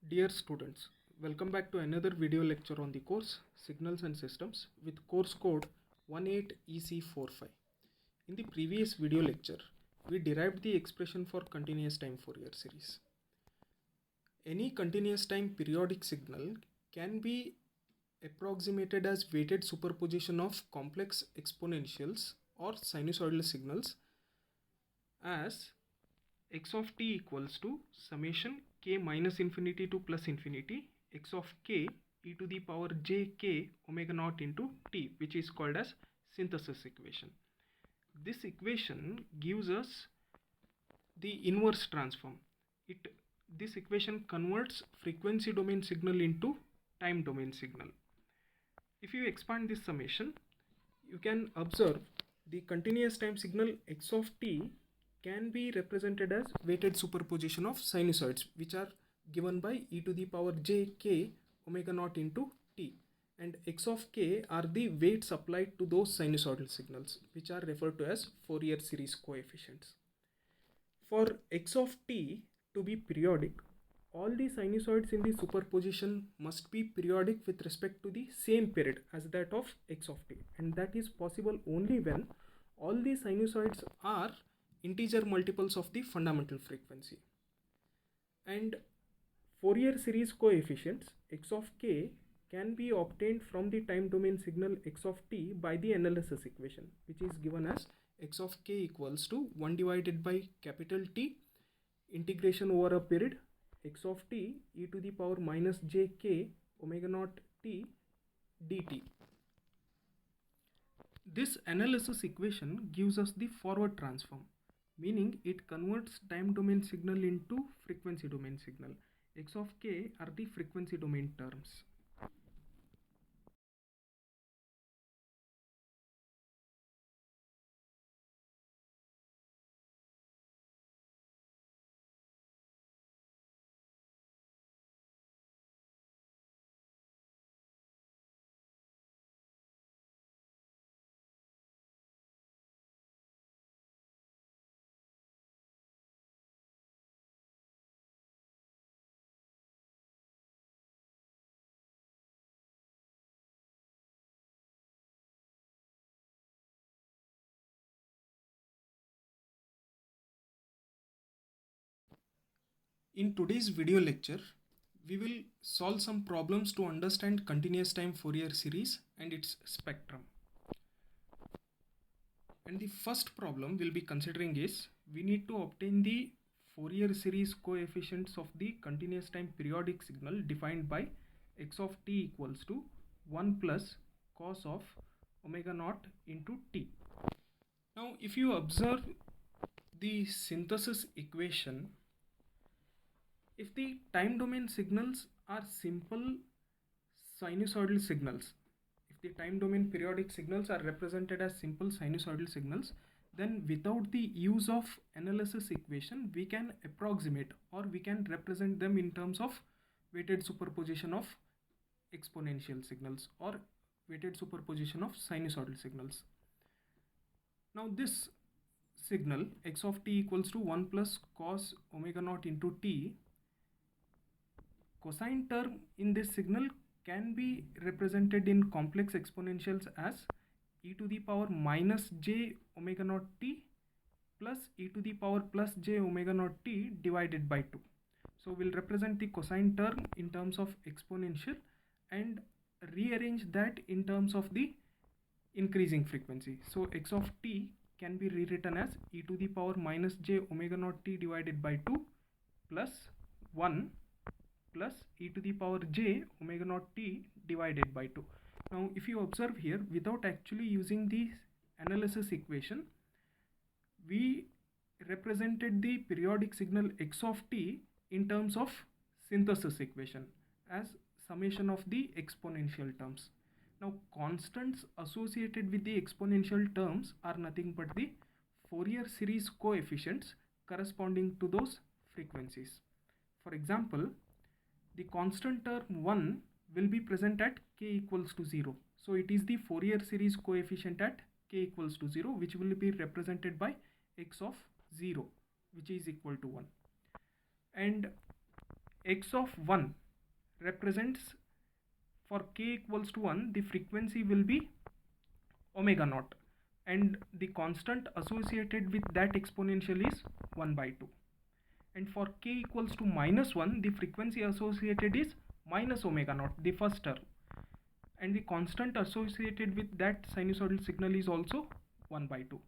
Dear students, welcome back to another video lecture on the course Signals and Systems with course code 18EC45. In the previous video lecture, we derived the expression for continuous time Fourier series. Any continuous time periodic signal can be approximated as weighted superposition of complex exponentials or sinusoidal signals as x of t equals to summation k minus infinity to plus infinity x of k e to the power j k omega naught into t, which is called as synthesis equation. This equation gives us the inverse transform. This equation converts frequency domain signal into time domain signal. If you expand this summation, you can observe the continuous time signal x of t can be represented as weighted superposition of sinusoids, which are given by e to the power j k omega naught into t, and x of k are the weights applied to those sinusoidal signals, which are referred to as Fourier series coefficients. For x of t to be periodic, all the sinusoids in the superposition must be periodic with respect to the same period as that of x of t, and that is possible only when all the sinusoids are integer multiples of the fundamental frequency. And Fourier series coefficients x of k can be obtained from the time domain signal x of t by the analysis equation, which is given as x of k equals to 1 divided by capital T integration over a period x of t e to the power minus j k omega naught t dt. This analysis equation gives us the forward transform, meaning it converts time domain signal into frequency domain signal. X of k are the frequency domain terms. In today's video lecture, we will solve some problems to understand continuous time Fourier series and its spectrum. And the first problem we'll be considering is we need to obtain the Fourier series coefficients of the continuous time periodic signal defined by x of t equals to 1 plus cos of omega naught into t. Now, if you observe the synthesis equation, if the time domain signals are simple sinusoidal signals, if the time domain periodic signals are represented as simple sinusoidal signals, then without the use of analysis equation, we can approximate or we can represent them in terms of weighted superposition of exponential signals or weighted superposition of sinusoidal signals. Now this signal x of t equals to 1 plus cos omega naught into t, cosine term in this signal can be represented in complex exponentials as e to the power minus j omega naught t plus e to the power plus j omega naught t divided by 2. So we'll represent the cosine term in terms of exponential and rearrange that in terms of the increasing frequency. So x of t can be rewritten as e to the power minus j omega naught t divided by 2 plus 1 plus e to the power j omega naught t divided by 2. Now if you observe here, without actually using the analysis equation, we represented the periodic signal x of t in terms of synthesis equation as summation of the exponential terms. Now constants associated with the exponential terms are nothing but the Fourier series coefficients corresponding to those frequencies. For example, the constant term 1 will be present at k equals to 0. So it is the Fourier series coefficient at k equals to 0, which will be represented by x of 0, which is equal to 1. And x of 1 represents, for k equals to 1, the frequency will be omega naught, and the constant associated with that exponential is 1 by 2. And for k equals to minus 1, the frequency associated is minus omega naught, the first term, and the constant associated with that sinusoidal signal is also 1 by 2.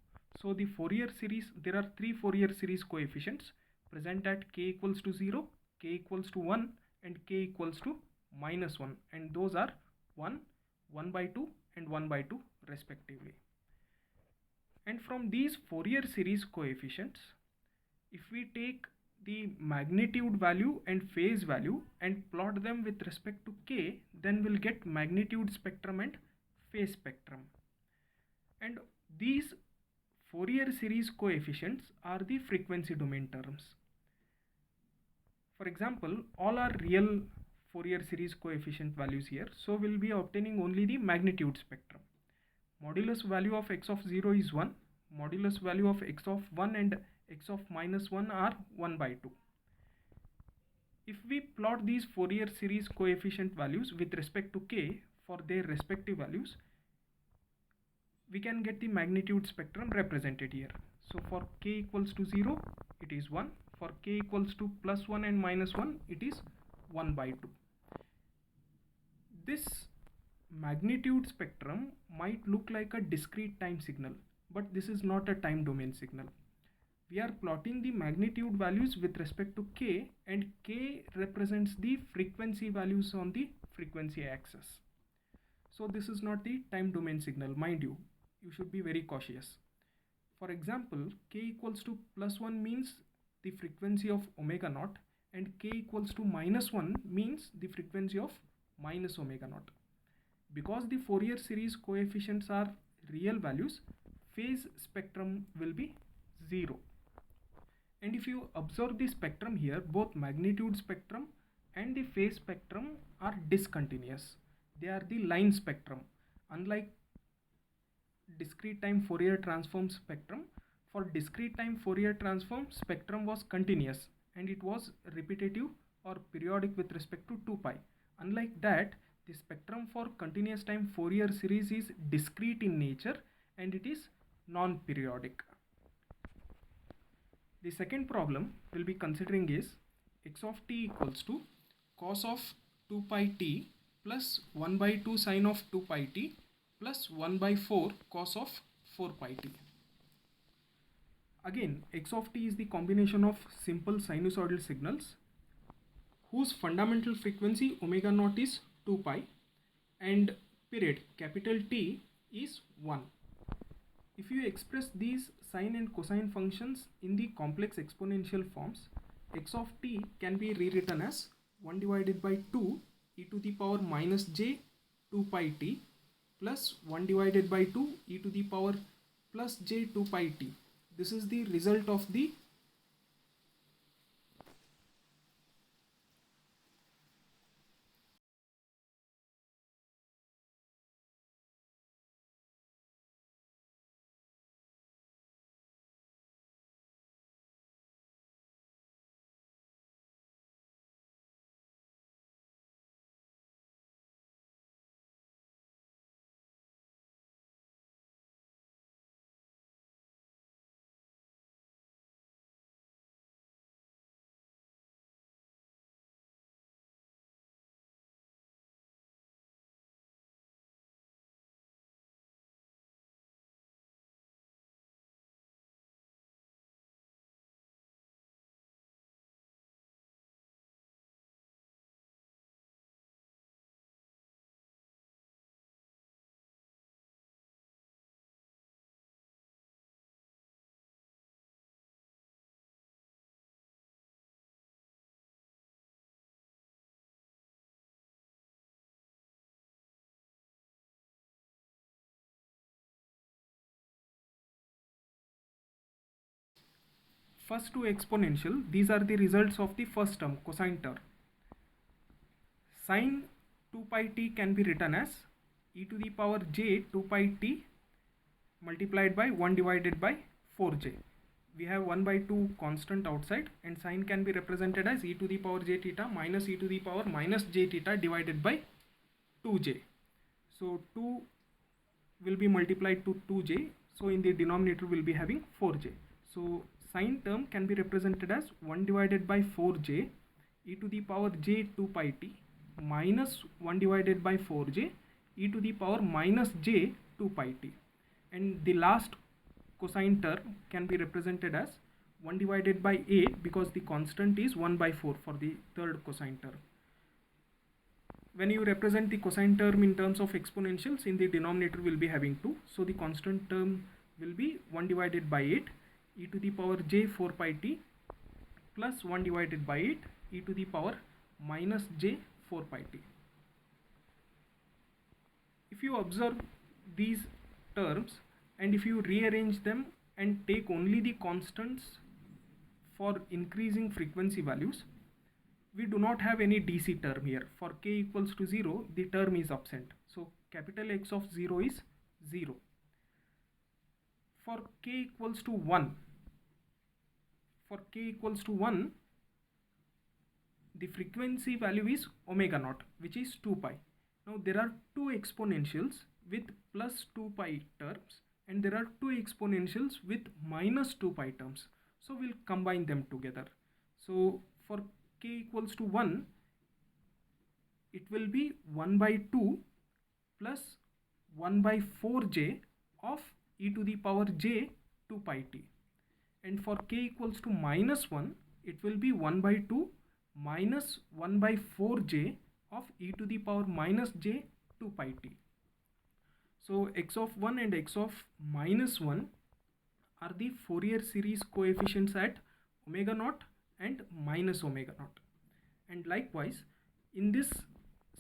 So the Fourier series, there are three Fourier series coefficients present at k equals to 0, k equals to 1, and k equals to minus 1, and those are 1, 1 by 2 and 1 by 2 respectively. And from these Fourier series coefficients, if we take the magnitude value and phase value and plot them with respect to k, then we'll get magnitude spectrum and phase spectrum. And these Fourier series coefficients are the frequency domain terms. For example, all are real Fourier series coefficient values here, so we'll be obtaining only the magnitude spectrum. Modulus value of x of 0 is 1, modulus value of x of 1 and x of minus 1 are 1 by 2. If we plot these Fourier series coefficient values with respect to k for their respective values, we can get the magnitude spectrum represented here. So for k equals to 0, it is 1. For k equals to plus 1 and minus 1, it is 1 by 2. This magnitude spectrum might look like a discrete time signal, but this is not a time domain signal. We are plotting the magnitude values with respect to k, and k represents the frequency values on the frequency axis. So this is not the time domain signal, mind you. You should be very cautious. For example, k equals to plus 1 means the frequency of omega naught, and k equals to minus 1 means the frequency of minus omega naught. Because the Fourier series coefficients are real values, phase spectrum will be 0. And if you observe the spectrum here, both magnitude spectrum and the phase spectrum are discontinuous. They are the line spectrum. Unlike discrete time Fourier transform spectrum, for discrete time Fourier transform, spectrum was continuous and it was repetitive or periodic with respect to 2 pi. Unlike that, the spectrum for continuous time Fourier series is discrete in nature and it is non-periodic. The second problem we'll be considering is x of t equals to cos of 2 pi t plus 1 by 2 sine of 2 pi t plus 1 by 4 cos of 4 pi t. Again, x of t is the combination of simple sinusoidal signals whose fundamental frequency omega naught is 2 pi and period capital T is 1. If you express these sine and cosine functions in the complex exponential forms, x of t can be rewritten as 1 divided by 2 e to the power minus j 2 pi t plus 1 divided by 2 e to the power plus j 2 pi t. This is the result of the first two exponential. These are the results of the first term, cosine term. Sine 2 pi t can be written as e to the power j 2 pi t multiplied by 1 divided by 4j. we have 1 by 2 constant outside, and sine can be represented as e to the power j theta minus e to the power minus j theta divided by 2j. So 2 will be multiplied to 2j, so in the denominator we'll be having 4j. So sine term can be represented as 1 divided by 4j e to the power j 2 pi t minus 1 divided by 4j e to the power minus j 2 pi t, and the last cosine term can be represented as 1 divided by 8 because the constant is 1 by 4 for the third cosine term. When you represent the cosine term in terms of exponentials, in the denominator will be having 2, so the constant term will be 1 divided by 8 e to the power j 4 pi t plus 1 divided by 8 e to the power minus j 4 pi t. If you observe these terms and if you rearrange them and take only the constants for increasing frequency values, we do not have any DC term here. For k equals to 0, the term is absent. So capital X of 0 is 0. For k equals to 1, the frequency value is omega naught, which is 2 pi. Now there are two exponentials with plus 2 pi terms, and there are two exponentials with minus 2 pi terms. So we'll combine them together. So for k equals to 1, it will be 1 by 2 plus 1 by 4j of e to the power j 2 pi t. And for k equals to minus 1, it will be 1 by 2 minus 1 by 4j of e to the power minus j 2 pi t. So x of 1 and x of minus 1 are the Fourier series coefficients at omega naught and minus omega naught. And likewise, in this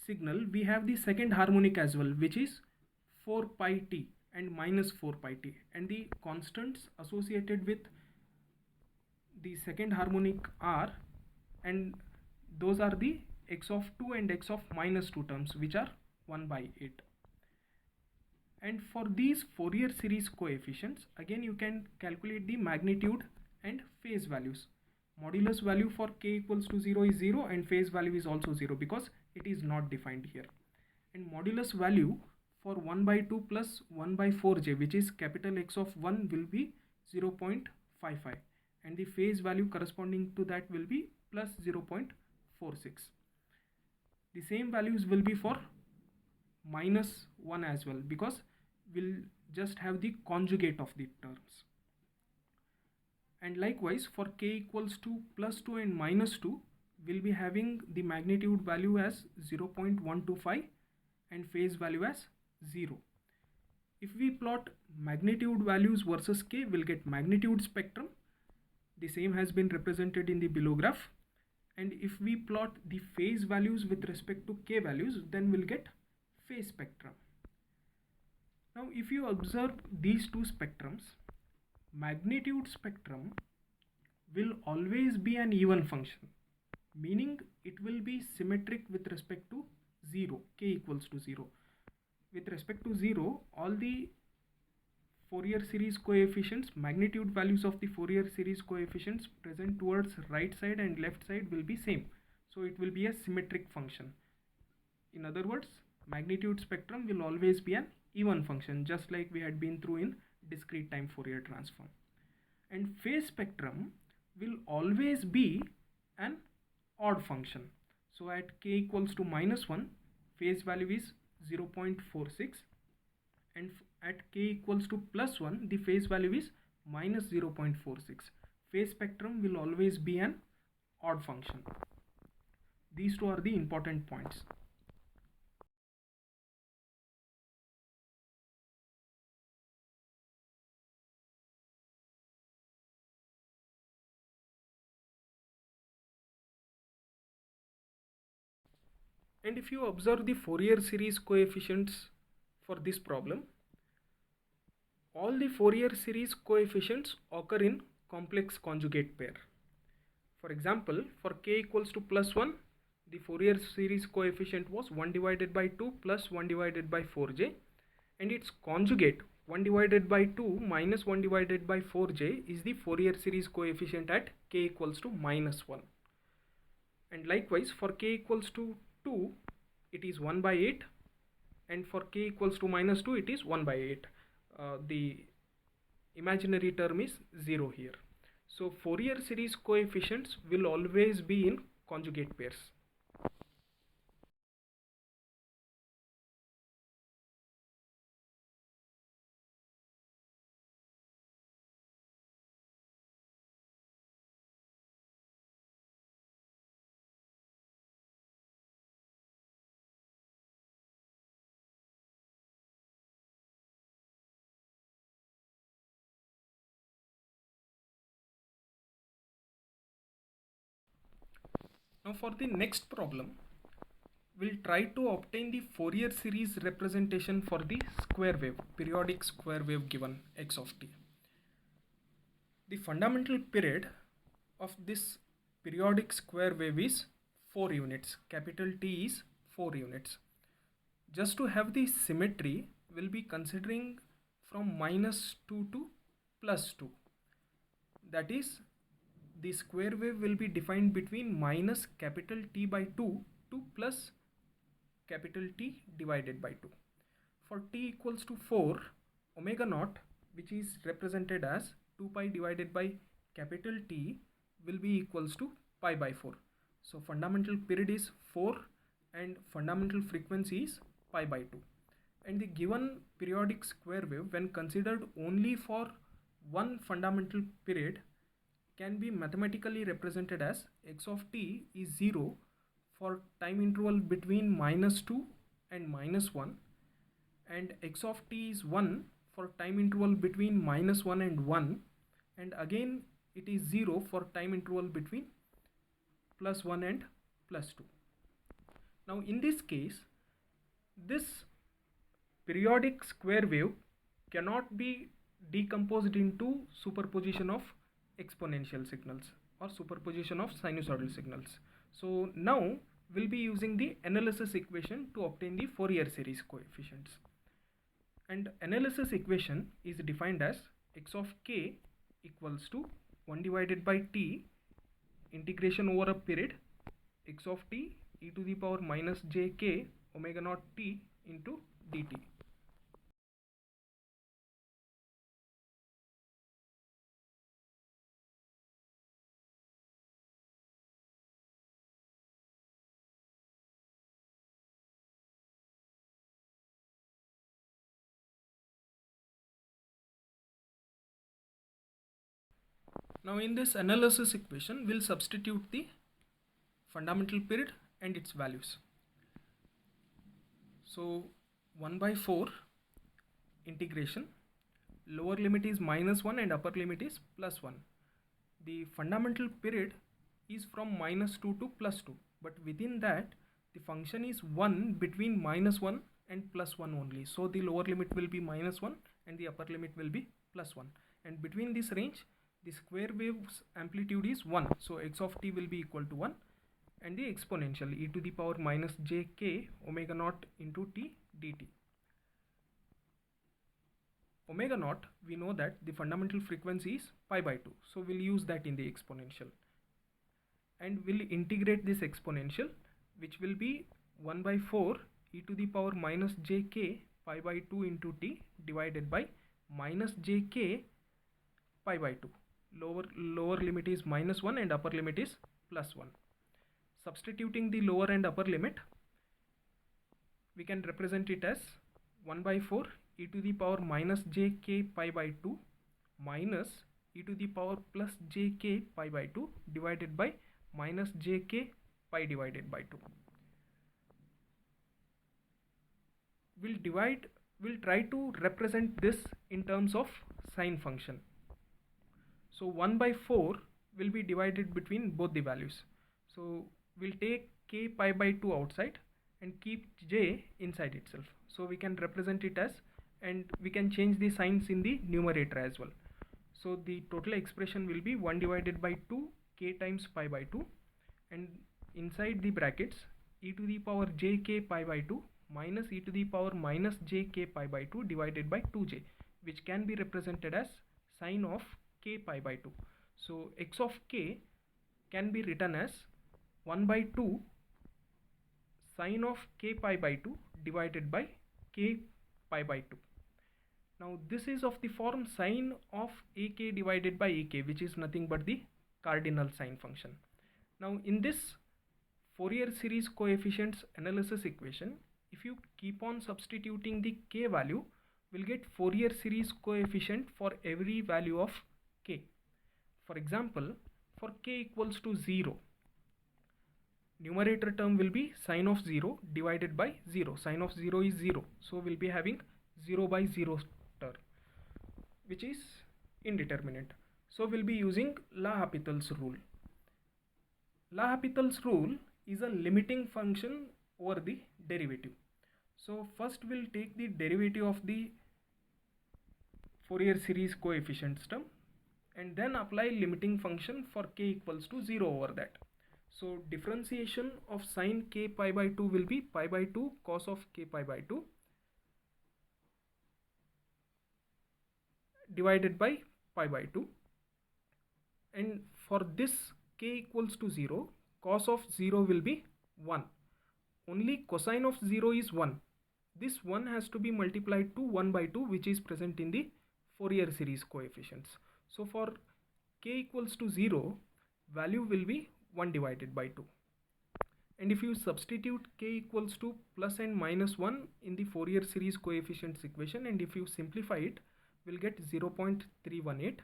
signal we have the second harmonic as well, which is 4 pi t and minus 4 pi t, and the constants associated with the second harmonic are, and those are the x of 2 and x of minus 2 terms, which are 1 by 8. And for these Fourier series coefficients, again you can calculate the magnitude and phase values. Modulus value for k equals to 0 is 0, and phase value is also 0 because it is not defined here. And modulus value for 1 by 2 plus 1 by 4j, which is capital X of 1, will be 0.55, and the phase value corresponding to that will be plus 0.46. The same values will be for minus 1 as well, because we'll just have the conjugate of the terms. And likewise, for k equals to plus 2 and minus 2, we'll be having the magnitude value as 0.125 and phase value as 0. If we plot magnitude values versus k, we'll get magnitude spectrum. The same has been represented in the below graph. And if we plot the phase values with respect to k values, then we'll get phase spectrum. Now if you observe these two spectrums, magnitude spectrum will always be an even function, meaning it will be symmetric with respect to 0, k equals to 0. With respect to 0, all the Fourier series coefficients, magnitude values of the Fourier series coefficients present towards right side and left side will be same. So it will be a symmetric function. In other words, magnitude spectrum will always be an even function, just like we had been through in discrete time Fourier transform. And phase spectrum will always be an odd function. So at k equals to minus 1, phase value is 0.46, and at k equals to plus 1, the phase value is minus 0.46. Phase spectrum will always be an odd function. These two are the important points. And if you observe the Fourier series coefficients for this problem, all the Fourier series coefficients occur in complex conjugate pair. For example, for k equals to plus 1, the Fourier series coefficient was 1 divided by 2 plus 1 divided by 4j, and its conjugate 1 divided by 2 minus 1 divided by 4j is the Fourier series coefficient at k equals to minus 1. And likewise for k equals to 2 it is 1 by 8, and for k equals to minus 2 it is 1 by 8. The imaginary term is 0 here. So Fourier series coefficients will always be in conjugate pairs. Now for the next problem, we'll try to obtain the Fourier series representation for the square wave, periodic square wave given x of t. The fundamental period of this periodic square wave is 4 units, capital T is 4 units. Just to have the symmetry, we'll be considering from minus 2 to plus 2. That is, the square wave will be defined between minus capital T by 2 to plus capital T divided by 2. For t equals to 4, omega naught, which is represented as 2 pi divided by capital T, will be equals to pi by 4. So fundamental period is 4 and fundamental frequency is pi by 2. And the given periodic square wave, when considered only for one fundamental period, can be mathematically represented as x of t is 0 for time interval between minus 2 and minus 1, and x of t is 1 for time interval between minus 1 and 1, and again it is 0 for time interval between plus 1 and plus 2. Now in this case, this periodic square wave cannot be decomposed into superposition of exponential signals or superposition of sinusoidal signals. So now we'll be using the analysis equation to obtain the Fourier series coefficients. And analysis equation is defined as x of k equals to 1 divided by t integration over a period x of t e to the power minus j k omega naught t into dt. Now in this analysis equation, we'll substitute the fundamental period and its values. So 1 by 4 integration, lower limit is minus 1 and upper limit is plus 1. The fundamental period is from minus 2 to plus 2, but within that the function is 1 between minus 1 and plus 1 only. So the lower limit will be minus 1 and the upper limit will be plus 1, and between this range the square wave's amplitude is 1, so x of t will be equal to 1, and the exponential e to the power minus j k omega naught into t dt. Omega naught, we know that the fundamental frequency is pi by 2, so we'll use that in the exponential, and we'll integrate this exponential, which will be 1 by 4 e to the power minus j k pi by 2 into t divided by minus j k pi by 2. Lower limit is minus 1 and upper limit is plus 1. Substituting the lower and upper limit, we can represent it as 1 by 4 e to the power minus j k pi by 2 minus e to the power plus j k pi by 2 divided by minus j k pi divided by 2. We'll try to represent this in terms of sine function. So 1 by 4 will be divided between both the values. So we'll take k pi by 2 outside and keep j inside itself. So we can represent it as, and we can change the signs in the numerator as well. So the total expression will be 1 divided by 2 k times pi by 2, and inside the brackets e to the power j k pi by 2 minus e to the power minus j k pi by 2 divided by 2j. which can be represented as sine of k pi by 2. So x of k can be written as 1 by 2 sine of k pi by 2 divided by k pi by 2. Now this is of the form sine of ak divided by ak, which is nothing but the cardinal sine function. Now in this Fourier series coefficients analysis equation, if you keep on substituting the k value, we'll get Fourier series coefficient for every value of k. For example, for k equals to 0, numerator term will be sine of 0 divided by 0. Sine of 0 is 0, so we'll be having 0 by 0 term, which is indeterminate. So we'll be using L'Hopital's rule. L'Hopital's rule is a limiting function over the derivative. So first we'll take the derivative of the Fourier series coefficients term and then apply limiting function for k equals to 0 over that. So differentiation of sine k pi by 2 will be pi by 2 cos of k pi by 2 divided by pi by 2, and for this k equals to 0, cos of 0 will be 1. Only cosine of 0 is 1. This 1 has to be multiplied to 1 by 2, which is present in the Fourier series coefficients. So for k equals to 0, value will be 1 divided by 2. And if you substitute k equals to plus and minus 1 in the Fourier series coefficients equation, and if you simplify it, we'll get 0.318.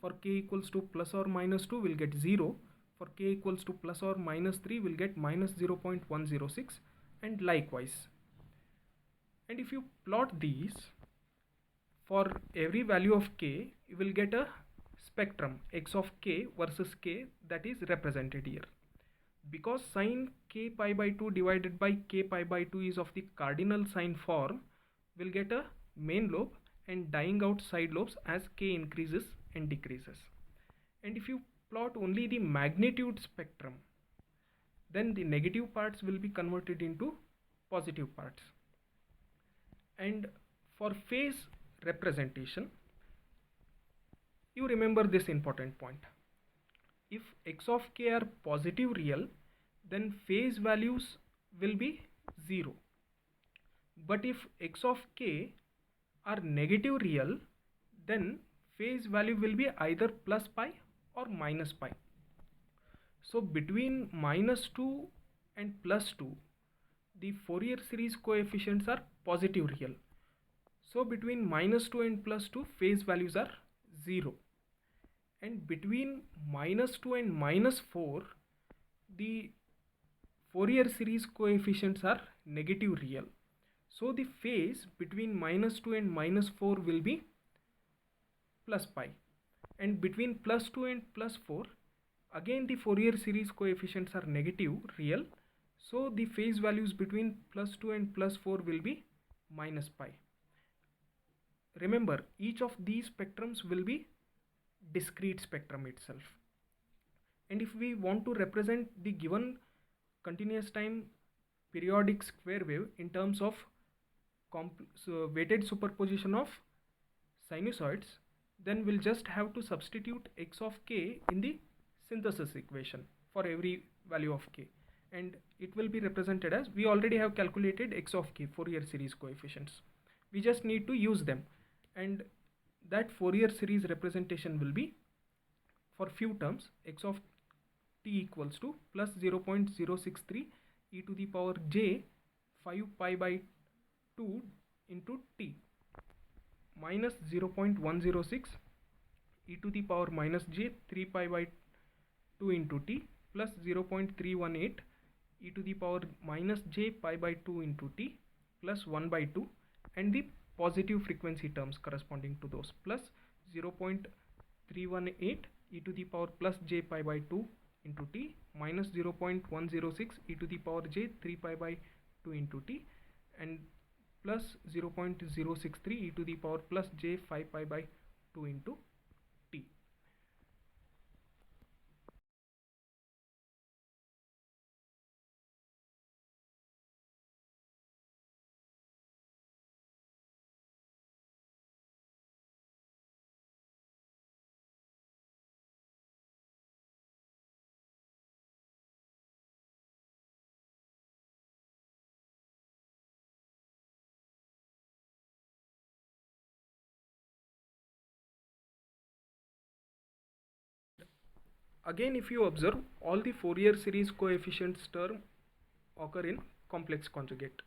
For k equals to plus or minus 2, we'll get 0. For k equals to plus or minus 3, we'll get minus 0.106, and likewise. And if you plot these, for every value of k, you will get a spectrum x of k versus k that is represented here. Because sine k pi by 2 divided by k pi by 2 is of the cardinal sine form, we'll get a main lobe and dying out side lobes as k increases and decreases. And if you plot only the magnitude spectrum, then the negative parts will be converted into positive parts. And for phase representation, you remember this important point. If x of k are positive real, then phase values will be 0. But if x of k are negative real, then phase value will be either plus pi or minus pi. So between minus 2 and plus 2, the Fourier series coefficients are positive real. So between minus 2 and plus 2, phase values are 0. And between minus 2 and minus 4, the Fourier series coefficients are negative real. So the phase between minus 2 and minus 4 will be plus pi. And between plus 2 and plus 4, again the Fourier series coefficients are negative real. So the phase values between plus 2 and plus 4 will be minus pi. Remember, each of these spectrums will be discrete spectrum itself. And if we want to represent the given continuous time periodic square wave in terms of weighted superposition of sinusoids, then we'll just have to substitute x of k in the synthesis equation for every value of k, and it will be represented as, we already have calculated x of k Fourier series coefficients, we just need to use them, and that Fourier series representation will be, for few terms, x of t equals to plus 0.063 e to the power j 5 pi by 2 into t minus 0.106 e to the power minus j 3 pi by 2 into t plus 0.318 e to the power minus j pi by 2 into t plus 1 by 2, and the positive frequency terms corresponding to those, plus 0.318 e to the power plus j pi by 2 into t minus 0.106 e to the power j 3 pi by 2 into t, and plus 0.063 e to the power plus j 5 pi by 2 into Again, if you observe, all the Fourier series coefficients term occur in complex conjugate.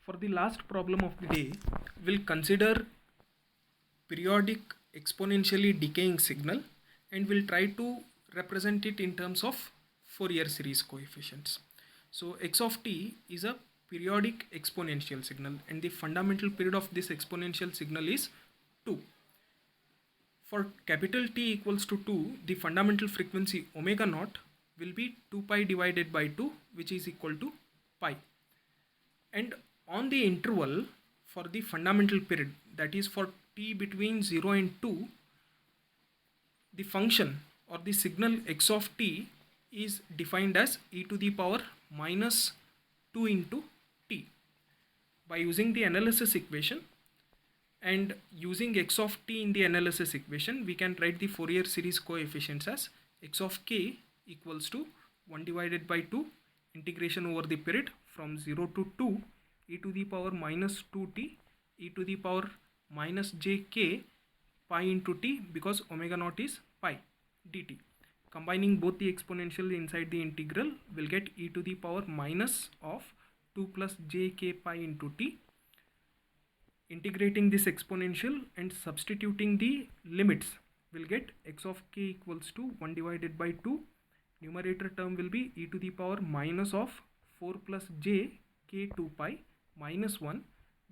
For the last problem of the day, we'll consider periodic exponentially decaying signal and we'll try to represent it in terms of Fourier series coefficients. So x of t is a periodic exponential signal and the fundamental period of this exponential signal is 2. For capital T equals to 2, the fundamental frequency omega naught will be 2 pi divided by 2, which is equal to pi. And on the interval for the fundamental period, that is for t between 0 and 2, the function or the signal x of t is defined as e to the power minus 2 into t. By using the analysis equation and using x of t in the analysis equation, we can write the Fourier series coefficients as x of k equals to 1 divided by 2 integration over the period from 0 to 2 e to the power minus 2t e to the power minus jk pi into t, because omega naught is pi dt. Combining both the exponential inside the integral, will get e to the power minus of 2 plus jk pi into t. Integrating this exponential and substituting the limits, will get x of k equals to 1 divided by 2. Numerator term will be e to the power minus of 4 plus j k 2 pi minus 1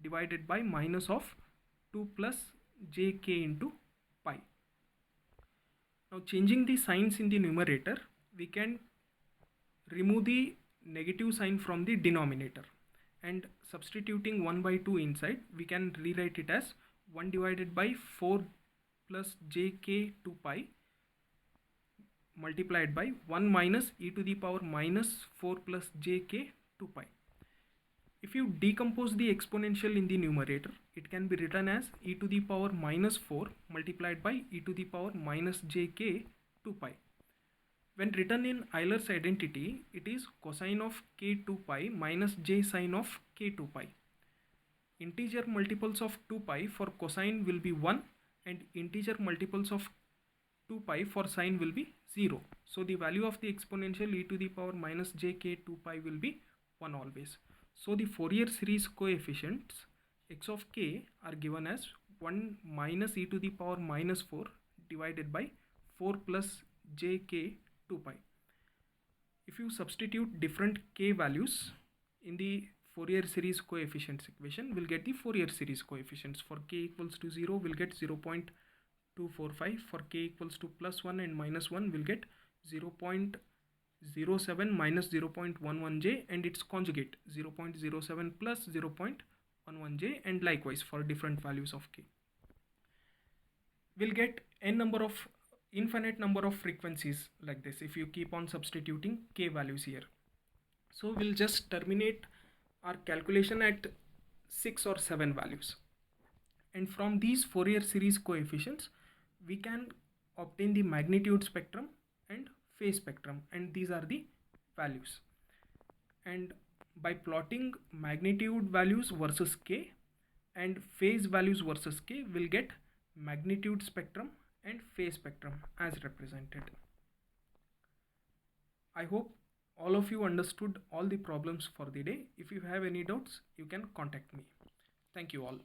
divided by minus of 2 plus jk into pi. Now changing the signs in the numerator, we can remove the negative sign from the denominator, and substituting 1 by 2 inside, we can rewrite it as 1 divided by 4 plus jk 2 pi multiplied by 1 minus e to the power minus 4 plus jk 2 pi. If you decompose the exponential in the numerator, it can be written as e to the power minus 4 multiplied by e to the power minus jk 2 pi. When written in Euler's identity, it is cosine of k2 pi minus j sine of k2 pi. Integer multiples of 2 pi for cosine will be 1 and integer multiples of 2 pi for sine will be 0. So the value of the exponential e to the power minus jk 2 pi will be 1 always. So the Fourier series coefficients x of k are given as 1 minus e to the power minus 4 divided by 4 plus jk 2 pi. If you substitute different k values in the Fourier series coefficients equation, we'll get the Fourier series coefficients. For k equals to 0, we'll get 0.245. For k equals to plus 1 and minus 1, we'll get 0.07 minus 0.11j and its conjugate 0.07 plus 0.11j, and likewise for different values of k. We'll get infinite number of frequencies like this if you keep on substituting k values here. So we'll just terminate our calculation at 6 or 7 values, and from these Fourier series coefficients we can obtain the magnitude spectrum and phase spectrum, and these are the values. And by plotting magnitude values versus k and phase values versus k, we'll get magnitude spectrum and phase spectrum as represented. I hope all of you understood all the problems for the day. If you have any doubts, you can contact me. Thank you all.